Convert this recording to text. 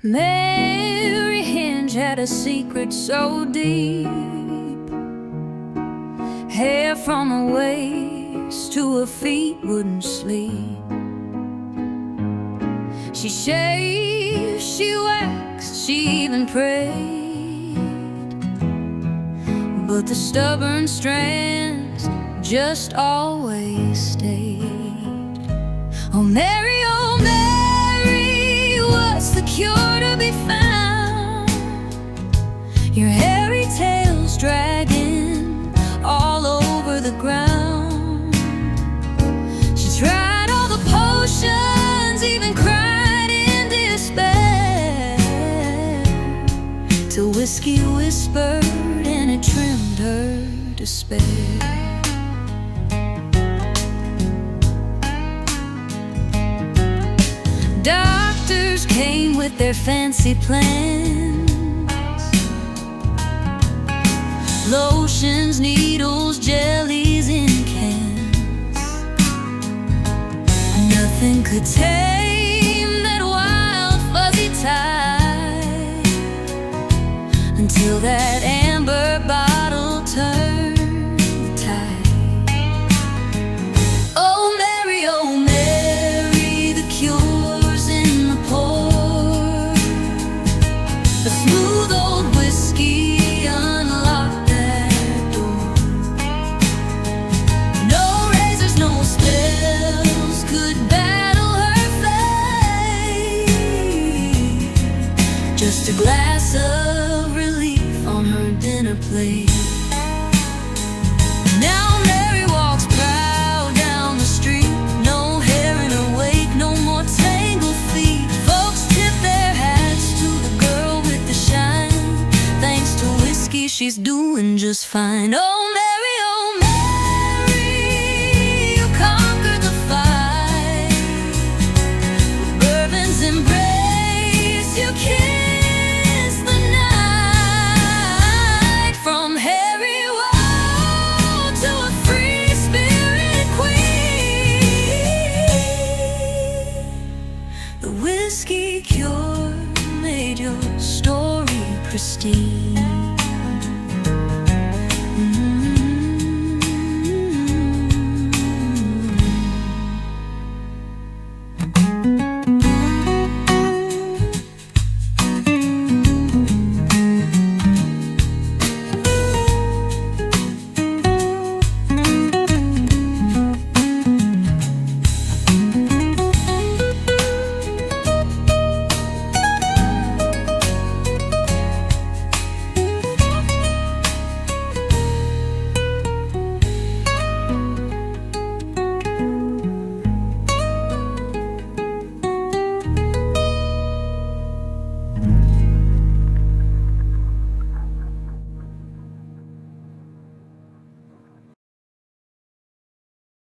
Mary Hinge had a secret so deep, hair from her waist to her feet wouldn't sleep. She shaved, she waxed, she even prayed, but the stubborn strands just always stayed. Oh Mary, what's the cure to be found? Your hairy tail's dragging all over the ground. She tried all the potions, even cried in despair, till whiskey whispered and it trimmed her despair. Doctors came with their fancy plans, lotions, needles, jellies in cans. Nothing could tame that wild fuzzy tide, until that amber bottle turned the tide. Oh Mary, the cure's in the pour. A smooth old whiskey unlocked that door. No razors, no spells could battle her fate. Just a glass of relief on her dinner plate. Now Mary walks proud down the street, no hair in her wake, no more tangled feet. Folks tip their hats to the girl with the shine. Thanks to whiskey, she's doing just fine. Oh Mary, you conquered the fight. With bourbon's embrace, you kissed the night. From Harry to a free spirit queen, the whiskey cure made your story pristine.